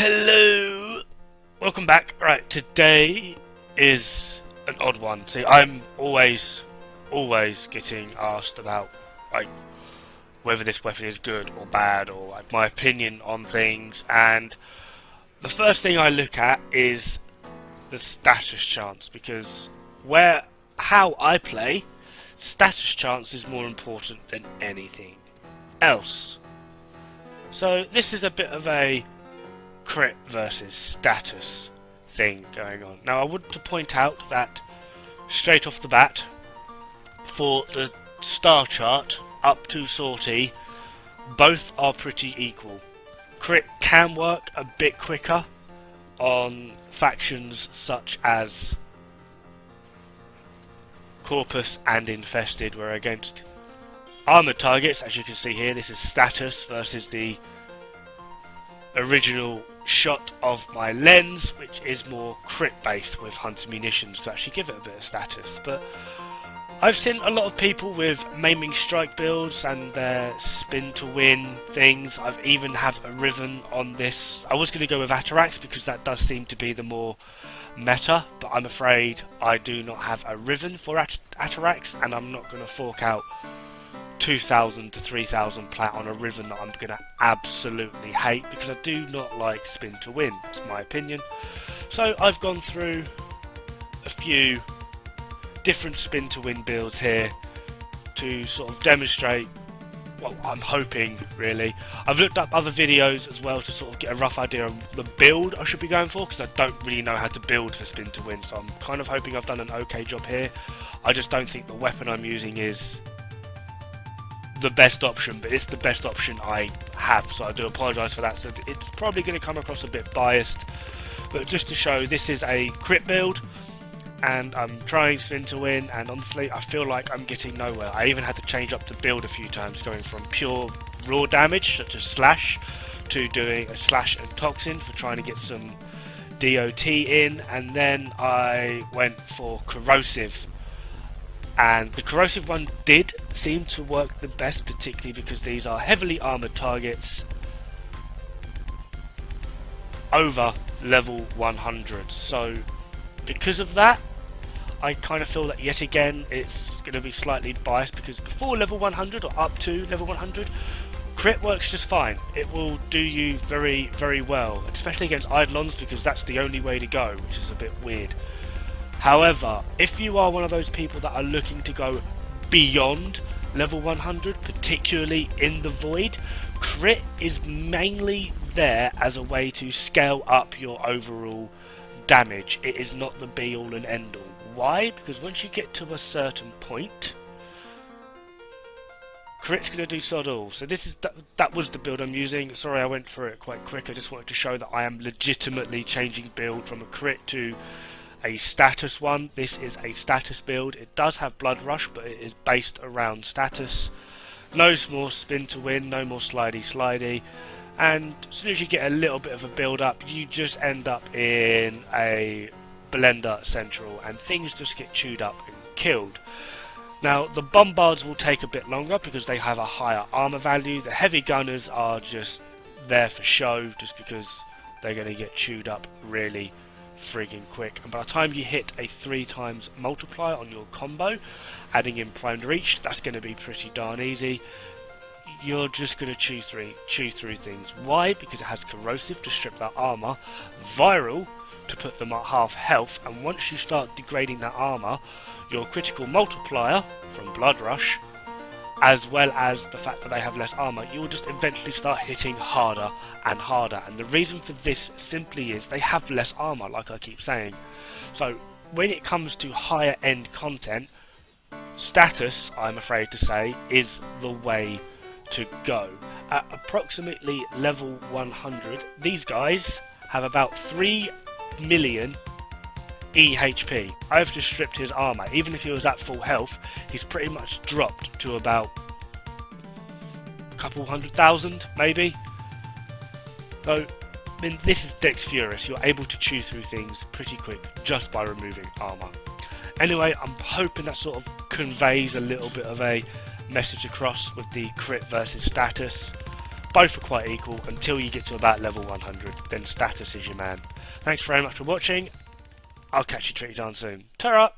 Hello! Welcome back. Right, today is an odd one. See, I'm always getting asked about, like, whether this weapon is good or bad, or like, my opinion on things, and the first thing I look at is the status chance, because how I play, status chance is more important than anything else. So this is a bit of a crit versus status thing going on. Now I want to point out that straight off the bat, for the star chart up to sortie, both are pretty equal. Crit can work a bit quicker on factions such as Corpus and Infested, where against armoured targets, as you can see here, this is status versus the original shot of my lens, which is more crit based with hunter munitions to actually give it a bit of status. But I've seen a lot of people with maiming strike builds and their spin to win things. I've even have a Riven on this. I was going to go with Atarax because that does seem to be the more meta, but I'm afraid I do not have a Riven for Atarax, and I'm not going to fork out 2,000 to 3,000 plat on a Riven that I'm going to absolutely hate, because I do not like spin to win. It's my opinion. So I've gone through a few different spin to win builds here to sort of demonstrate what I'm hoping, really. I've looked up other videos as well to sort of get a rough idea of the build I should be going for, because I don't really know how to build for spin to win, so I'm kind of hoping I've done an okay job here. I just don't think the weapon I'm using is the best option, but it's the best option I have, so I do apologise for that. So it's probably going to come across a bit biased, but just to show, this is a crit build and I'm trying spin to win, and honestly I feel like I'm getting nowhere. I even had to change up the build a few times, going from pure raw damage such as slash to doing a slash and toxin for trying to get some DOT in, and then I went for corrosive. And the corrosive one did seem to work the best, particularly because these are heavily armoured targets over level 100. So because of that, I kind of feel that yet again it's going to be slightly biased, because before level 100 or up to level 100, crit works just fine. It will do you very, very well, especially against Eidolons, because that's the only way to go, which is a bit weird. However, if you are one of those people that are looking to go beyond level 100, particularly in the Void, crit is mainly there as a way to scale up your overall damage. It is not the be all and end all. Why? Because once you get to a certain point, crit's going to do sod all. So this is that was the build I'm using. Sorry I went through it quite quick. I just wanted to show that I am legitimately changing build from a crit to a status one. This is a status build. It does have blood rush, but it is based around status. No more spin to win, no more slidey, and as soon as you get a little bit of a build up, you just end up in a blender central, and things just get chewed up and killed. Now the bombards will take a bit longer because they have a higher armor value. The heavy gunners are just there for show, just because they're going to get chewed up really frigging quick, and by the time you hit a 3 times multiplier on your combo, adding in primed reach, that's going to be pretty darn easy. You're just going to chew through things. Why? Because it has corrosive to strip that armor, viral to put them at half health, and once you start degrading that armor, your critical multiplier from blood rush, as well as the fact that they have less armor, you will just eventually start hitting harder and harder. And the reason for this simply is they have less armor, like I keep saying. So when it comes to higher end content, status, I'm afraid to say, is the way to go. At approximately level 100, these guys have about 3 million EHP. I've just stripped his armor. Even if he was at full health, he's pretty much dropped to about a couple 100,000 maybe. So I mean, this is Dex Furious. You're able to chew through things pretty quick just by removing armor. Anyway, I'm hoping that sort of conveys a little bit of a message across with the crit versus status. Both are quite equal until you get to about level 100, then status is your man. Thanks very much for watching. I'll catch you pretty darn soon. Ta-ra!